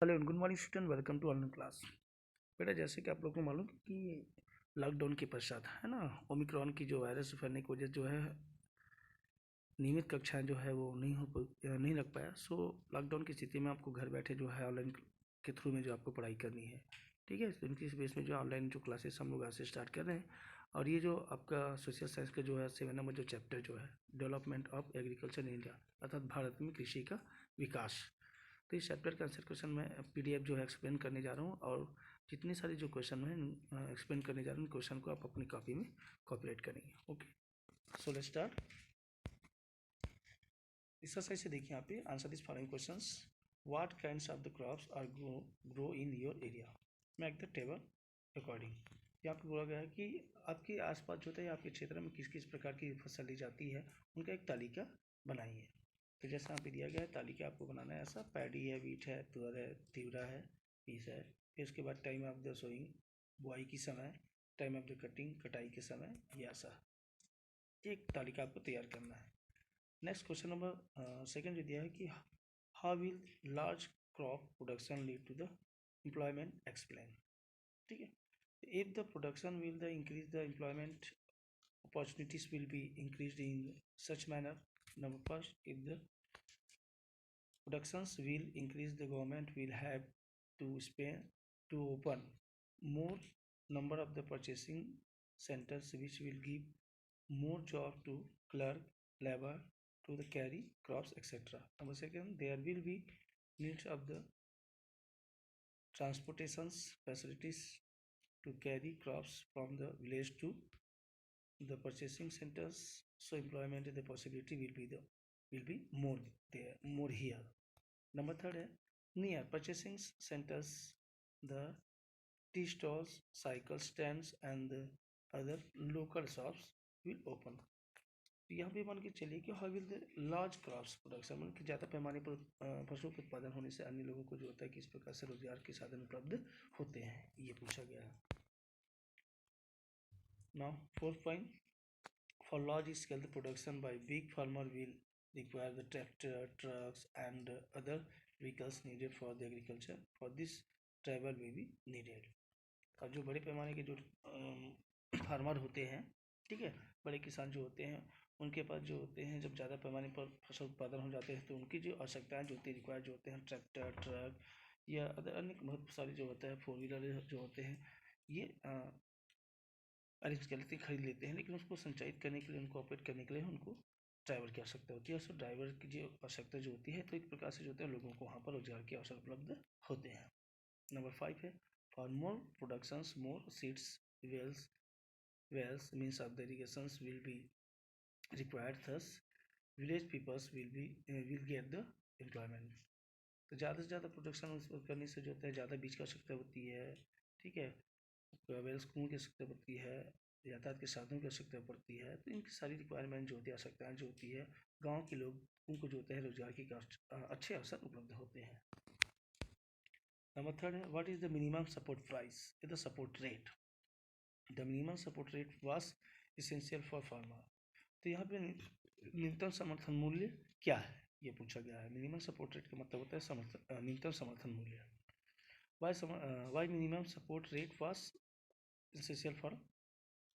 Hello good morning student, welcome to online class. बेटा, जैसे कि आप लोग को मालूम कि लॉकडाउन के पश्चात है ना, ओमिक्रॉन की जो वायरस फैलने की वजह जो है नियमित कक्षाएं जो है वो नहीं लग पाया। सो लॉकडाउन की स्थिति में आपको घर बैठे जो है ऑनलाइन के थ्रू में जो आपको पढ़ाई करनी है, ठीक है। तो इनकी बेस में जो ऑनलाइन जो क्लासेस हम लोग आज से स्टार्ट कर रहे हैं। और ये जो आपका सोशल साइंस का जो है 7 नंबर जो चैप्टर जो है development of agriculture in India, अर्थात भारत में कृषि का विकास। तो इस चैप्टर का आंसर क्वेश्चन मैं पीडीएफ जो है एक्सप्लेन करने जा रहा हूँ, और जितने सारे जो क्वेश्चन हैं एक्सप्लेन करने जा रहा हूँ, क्वेश्चन को आप अपनी कॉपी में कॉपीराइट करेंगे। Okay, so let's start. Exercise से देखिए यहाँ पे, answer this following questions. What kinds of the crops are grow in your area, make the table according. यहाँ पे बोला गया है कि आपके आसपास जो है आपके क्षेत्र में किस किस प्रकार की फसल ली जाती है, उनका एक तालिका बनाइए। तो जैसा यहाँ पे दिया गया है, तालिका आपको बनाना है ऐसा। पैडी है, वीट है, तुअर है, तिवरा है, पीस है। फिर उसके बाद टाइम ऑफ द सोइंग, बुआई की समय, टाइम ऑफ द कटिंग, कटाई के समय, ये ऐसा एक तालिका आपको तैयार करना है। नेक्स्ट क्वेश्चन नंबर सेकंड दिया है कि how will large crop production lead to the employment explain. ठीक है, if the production will the increase the employment opportunities will be increased in such manner. Number first, if the productions will increase, the government will have to spend to open more number of the purchasing centers, which will give more job to clerk, labor, to the carry crops, etc. Number second, there will be needs of the transportations facilities to carry crops from the village to the purchasing centers, so employment the possibility will be more there, more here. Number third है, near purchasing centers the tea stalls, cycle stands and the other local shops will open. तो यहाँ पे मान के चलिए कि how will the large crops production, मतलब कि ज़्यादा पैमाने पर फसलों के उत्पादन होने से अन्य लोगों को जो होता है किस प्रकार से रोजगार के साधन उपलब्ध होते हैं, ये पूछा गया है। Now fourth point, for large scale the production by big farmer will require the tractor, trucks and other vehicles needed for the agriculture. For this travel may be needed. और जो बड़े पैमाने के जो फार्मर होते हैं, ठीक है, बड़े किसान जो होते हैं, उनके पास जो होते हैं जब ज़्यादा पैमाने पर फसल उत्पादन हो जाते हैं तो उनकी जो आवश्यकताएं जो होती है, रिक्वायर जो होते हैं, ट्रैक्टर, ट्रक या अदर अन्य बहुत सारी जो होता है, 4 व्हीलर जो होते हैं, ये अरेंज कर लेते हैं, खरीद लेते हैं। लेकिन उसको संचालित करने के लिए, उनको ऑपरेट करने के लिए उनको ड्राइवर की आवश्यकता होती है। सो ड्राइवर की जो आवश्यकता जो होती है, तो एक प्रकार से जो होता है लोगों को वहाँ पर रोजगार के अवसर उपलब्ध होते हैं। नंबर 5 है, for more productions more seeds wells means of the irrigations will be required, thus village peoples will get the employment. तो ज़्यादा से ज़्यादा प्रोडक्शन करने से जो होता है ज़्यादा बीज की आवश्यकता होती है, ठीक है, वेल्स कुओं की आवश्यकता पड़ती है, यातायात के साधनों की आवश्यकता पड़ती है। तो इनकी सारी रिक्वायरमेंट जो होती है, आवश्यकताएं जो होती है, गांव के लोगों को जो होता है रोजगार के अच्छे अवसर उपलब्ध होते हैं। नंबर थर्ड है, what is the minimum support price, the support rate. The minimum support rate was essential for farmer. तो यहाँ पे न्यूनतम समर्थन मूल्य क्या है, ये पूछा गया है। मिनिमम सपोर्ट रेट का मतलब होता है न्यूनतम समर्थन मूल्य। Why minimum support rate was essential for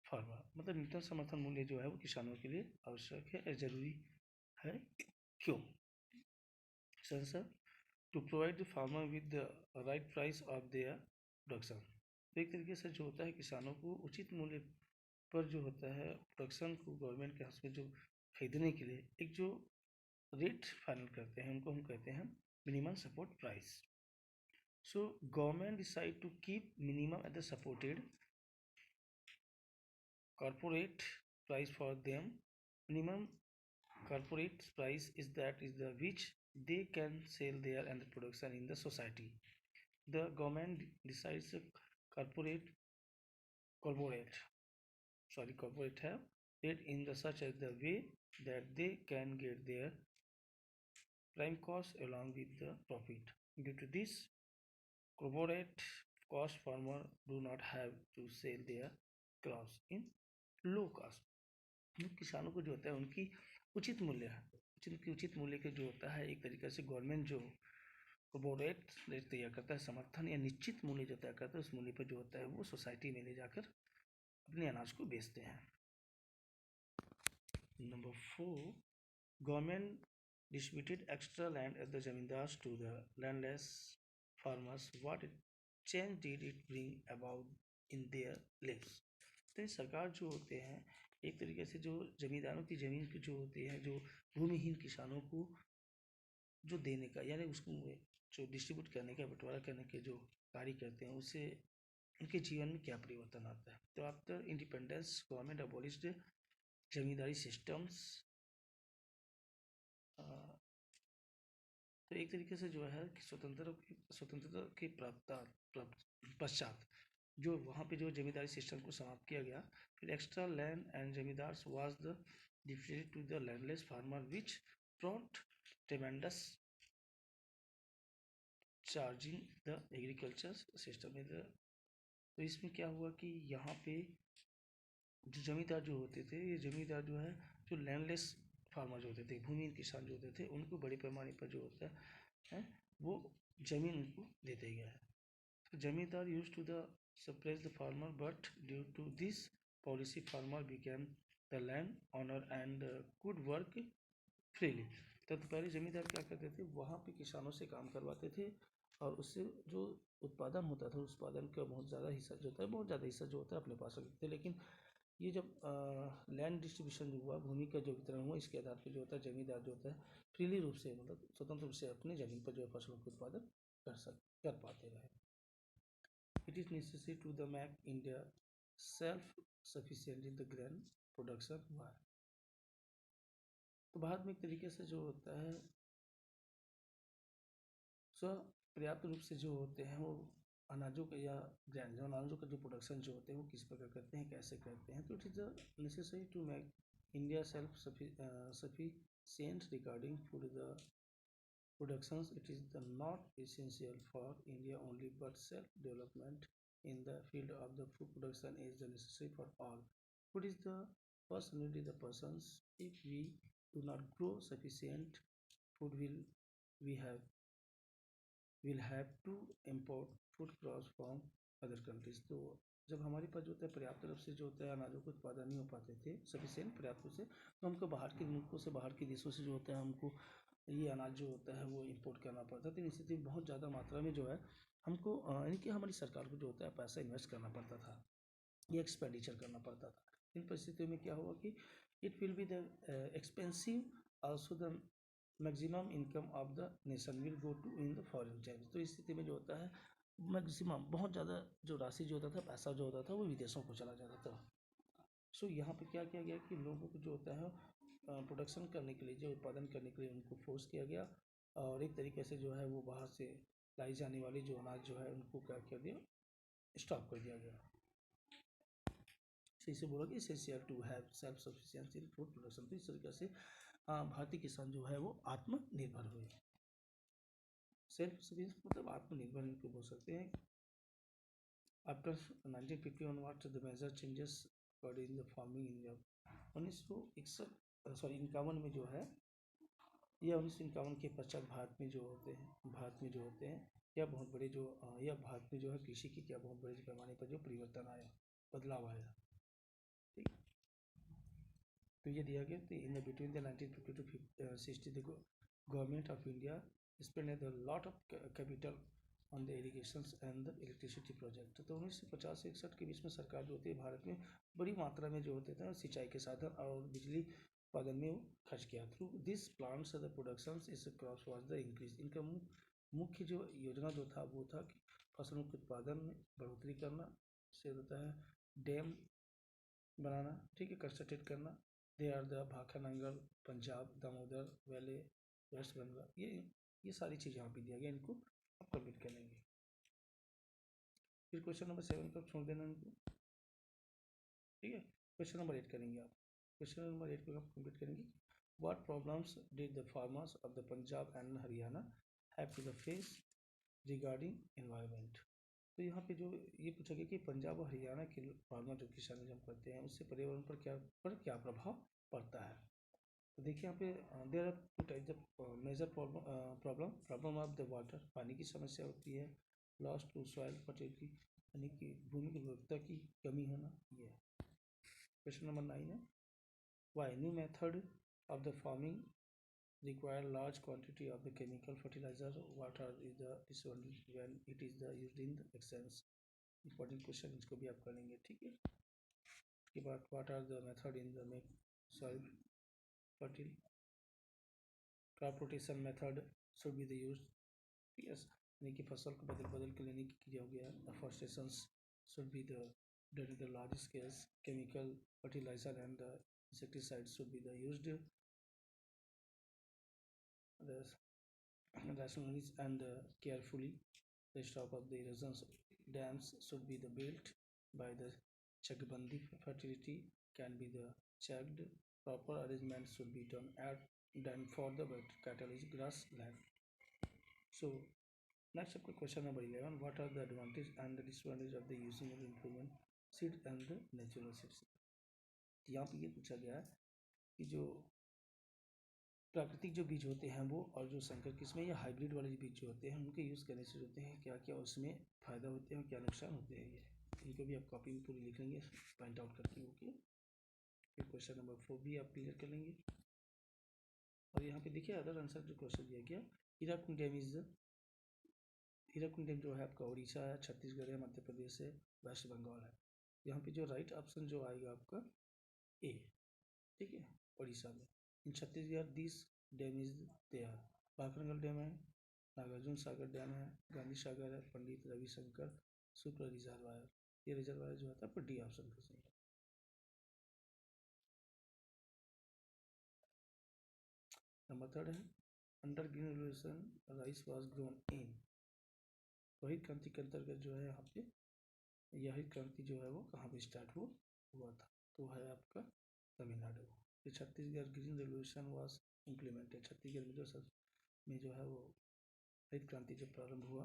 farmer, मतलब न्यूनतम समर्थन मूल्य जो है वो किसानों के लिए आवश्यक है, जरूरी है। क्यों? Answer, to provide the farmer with the right price of their production. तो एक तरीके से जो होता है किसानों को उचित मूल्य पर जो होता है प्रोडक्शन को गवर्नमेंट के हाथ में जो खरीदने के लिए एक जो रेट फाइनल करते हैं, उनको हम कहते हैं minimum support price. So government decide to keep minimum at the supported corporate price for them. Minimum corporate price is the which they can sell their and the production in the society. The government decides corporate corporate have rate in the such as the way that they can get their prime cost along with the profit. Due to this, corporate cost farmer do not have to sell their crops in low cost. किसानों को जो होता है उनकी उचित मूल्य है, उचित मूल्य के जो होता है एक तरीके से गवर्नमेंट जो कॉर्पोरेट रेट तैयार करता है, समर्थन या निश्चित मूल्य जो तय करता है उस मूल्य पर जो होता है वो सोसाइटी में ले जाकर अपने अनाज को बेचते हैं। Number 4, government distributed extra land at the zamindars to the landless farmers. What change did it bring about in their lives? तो सरकार जो होते हैं एक तरीके से जो जमींदारों की ज़मीन की जो होती है, जो भूमिहीन किसानों को जो देने का यानी उसको जो डिस्ट्रीब्यूट करने का, बंटवारा करने के जो कार्य करते हैं उससे उनके जीवन में क्या परिवर्तन आता है। तो आफ्टर इंडिपेंडेंस गवर्नमेंट अबॉलिश्ड जमींदारी सिस्टम्स। तो एक तरीके से जो है कि स्वतंत्रता के पश्चात जो वहाँ पे जो जमींदारी सिस्टम को समाप्त किया गया, फिर extra land and zamindars was the different to the landless farmer which brought tremendous charging the agriculture system में द। तो इसमें क्या हुआ कि यहाँ पे जो जमींदार जो होते थे, ये जमींदार जो है जो लैंडलेस फार्मर जो होते थे, भूमिहीन किसान जो होते थे, उनको बड़े पैमाने पर जो होता है वो जमीन उनको देते गया है। तो zamindar use to the suppress the farmer, but due to this policy farmer became the land owner and could work freely। तो पहले जमींदार क्या करते थे, वहाँ पे किसानों से काम करवाते थे और उससे जो उत्पादन होता था उत्पादन का बहुत ज़्यादा हिस्सा जो होता है, बहुत ज़्यादा हिस्सा जो होता है अपने पास रखते थे। लेकिन ये जब लैंड डिस्ट्रीब्यूशन जो हुआ, भूमि का जो वितरण हुआ, इसके आधार पर जो होता है जमींदार जो होता है फ्रीली रूप से मतलब स्वतंत्र रूप से अपने ज़मीन पर जो है फसलों का उत्पादन कर पाते रहे। It is necessary to the make India self-sufficient in the grain production। Why? तो भारत में एक तरीके से जो होता है स्व पर्याप्त रूप से जो होते हैं वो अनाजों का या ग्रैन जो अनाजों का जो प्रोडक्शन जो होते हैं वो किस प्रकार करते हैं, कैसे करते हैं। तो it is necessary to make India self sufficient regarding food the productions। It is the not essential for India only, but self-development in the field of the food production is the necessary for all. Food is the personality the persons. If we do not grow sufficient food, will have to import food crops from other countries। तो जब हमारे पास जो होता है पर्याप्त रूप से जो होता है अनाजों को उत्पादन नहीं हो पाते थे सफिशिएंट पर्याप्त रूप से, तो हमको बाहर के मुल्कों से, बाहर के देशों से जो होता है हमको ये अनाज जो होता है वो इंपोर्ट करना पड़ता है। तो इस स्थिति में बहुत ज़्यादा मात्रा में जो है हमको यानी कि हमारी सरकार को जो होता है पैसा इन्वेस्ट करना पड़ता था, ये एक्सपेंडिचर करना पड़ता था। इन परिस्थितियों में क्या हुआ कि it will be the expensive also the maximum income of the nation will go to in the foreign channel. तो इस स्थिति में जो होता है मैक्सिमम बहुत ज़्यादा जो राशि जो होता था, पैसा जो होता था वो विदेशों को चला जाता था। सो यहाँ पे क्या किया गया कि लोगों को जो होता है प्रोडक्शन करने के लिए, जो उत्पादन करने के लिए उनको फोर्स किया गया और एक तरीके से जो है वो बाहर से लाई जाने वाली जो अनाज जो है उनको क्या कर दिया, स्टॉप कर दिया गया। इसे बोला कि essential to have self sufficiency in food production. तो इस तरीके से भारतीय किसान जो है वो आत्मनिर्भर हुए। सेल्फ सफिशिएंसी मतलब आत्मनिर्भर इनको बोल सकते हैं। After 1950 onwards the major changes occurred in the farming in India। 1951 में जो है या 1951 के पश्चात भारत में जो होते हैं या बहुत बड़े जो या भारत में जो है कृषि की क्या बहुत बड़े पैमाने पर जो परिवर्तन आया, बदलाव आया। ठीक, तो ये दिया गया। तो in the between the 1950 to 60 the government of India spend a lot of capital on the irrigations and the electricity project। तो 1950 से 61 के बीच में सरकार जो होती है भारत में बड़ी मात्रा में जो होते थे सिंचाई के साधन और बिजली उत्पादन में खर्च किया। Through this plants the productions इस क्रॉप्स वाज द इंक्रीज। इनका मुख्य जो योजना जो था वो था कि फसलों के उत्पादन में बढ़ोतरी करना, से होता है डैम बनाना, ठीक है, कंस्ट्रक्टेड करना। दे आर द भाखा नंगल, पंजाब, दामोदर वैली, वेस्ट बंगाल, ये सारी चीज़ यहाँ पे दिया गया, इनको आप कंप्लीट कर लेंगे। फिर क्वेश्चन नंबर 7 को छोड़ देना इनको, ठीक है। क्वेश्चन नंबर 8 करेंगे आप। क्वेश्चन नंबर 8 को आप कंप्लीट करेंगे। What problems did the farmers of the Punjab and Haryana have to the face regarding environment. तो यहाँ पे जो ये पूछा गया कि पंजाब और हरियाणा के फार्मर जो किसान जो हम करते हैं उससे पर्यावरण पर क्या प्रभाव पड़ता है। तो देखिए यहाँ पे there are two types of major problem of the water, पानी की समस्या होती है, लॉस टू सॉइल फर्टिलिटी यानी कि भूमि की उर्वरकता की कमी होना, ये है। क्वेश्चन नंबर 9 है, why new method of the farming require large quantity of the chemical fertilizer. What are the disadvantages when it is the used in the excess? Important question, इसको भी आप करेंगे, ठीक है। उसके बाद what are the method in the make soil fertile? Crop rotation method should be the used. Yes, यानी कि फसल को बदल बदल के लेने की क्रिया हो गया। Afforestation should be the done in the large scales. Chemical fertilizer and the insecticides should be the used. The rationally and carefully. The stop of the erosion dams should be the built by the checkbandi. Fertility can be the checked. Proper arrangement should be done for the catalyst grassland. So next up question number 11. What are the advantages and the disadvantages of the using of improvement seed and the natural seeds? यहाँ पे ये पूछा गया है कि जो प्राकृतिक जो बीज होते हैं वो और जो संकर किस्में या हाइब्रिड वाले बीज जो होते हैं उनके यूज़ करने से होते हैं क्या क्या उसमें फ़ायदा होते हैं और क्या नुकसान होते हैं, ये इनको भी आप कॉपी में पूरी लिख लेंगे पॉइंट आउट करके। ओके, फिर क्वेश्चन नंबर 4 भी आप क्लियर कर लेंगे। और यहाँ पे देखिए अदर आंसर जो क्वेश्चन दिया गया, हीराकुंड डैम हीराकुंड डैम जो है आपका उड़ीसा है, छत्तीसगढ़ है, मध्य प्रदेश है, वेस्ट बंगाल है। यहाँ पे जो राइट ऑप्शन जो आएगा आपका ए, ठीक है, उड़ीसा में। In Chhattisgarh this dam is there, बाखरगल डैम है, नागार्जुन सागर डैम है, गांधी सागर है, पंडित रविशंकर शुक्ल रिजर्वायर। ये रिजर्वायर जो होता है पर डी ऑप्शन का सही है। नंबर 3 है, under green revolution rice was grown in. Rohit क्रांति के अंतर्गत जो है यहाँ पे यह क्रांति जो है वो कहाँ पे स्टार्ट हुआ था, तो है आपका तमिलनाडु। फिर Chhattisgarh green revolution was implemented, Chhattisgarh में जो है वो हरित क्रांति जब प्रारंभ हुआ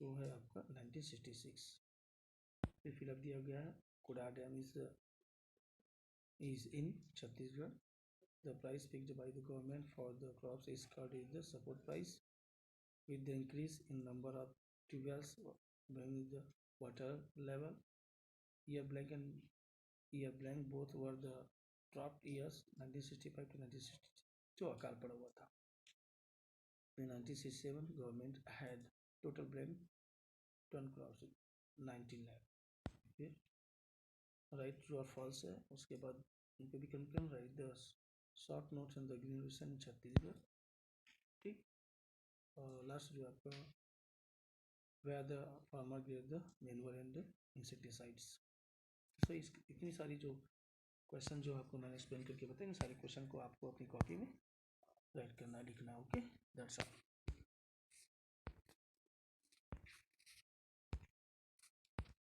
वो है आपका 1966। फिर फिलअप दिया गया है, कुडा dam is in Chhattisgarh. The price fixed by the government for the crops is called is the support price. With the increase in number of tubewells when the water level, year blank and year blank both were the dropped years 1965 to 1960 जो अकाल पड़ा हुआ था। In 1967 government had total blank 10 crops 19 lakh। फिर write true और false है, उसके बाद इनको भी confirm write the short notes and the green in Chhattisgarh, ठीक। और लास्ट जो आपका where the farmer get the manual and insecticides. So इतनी सारी जो क्वेश्चन जो आपको मैंने एक्सप्लेन करके बताया, इन सारे क्वेश्चन को आपको अपनी कॉपी में राइट करना लिखना। Okay, that's all.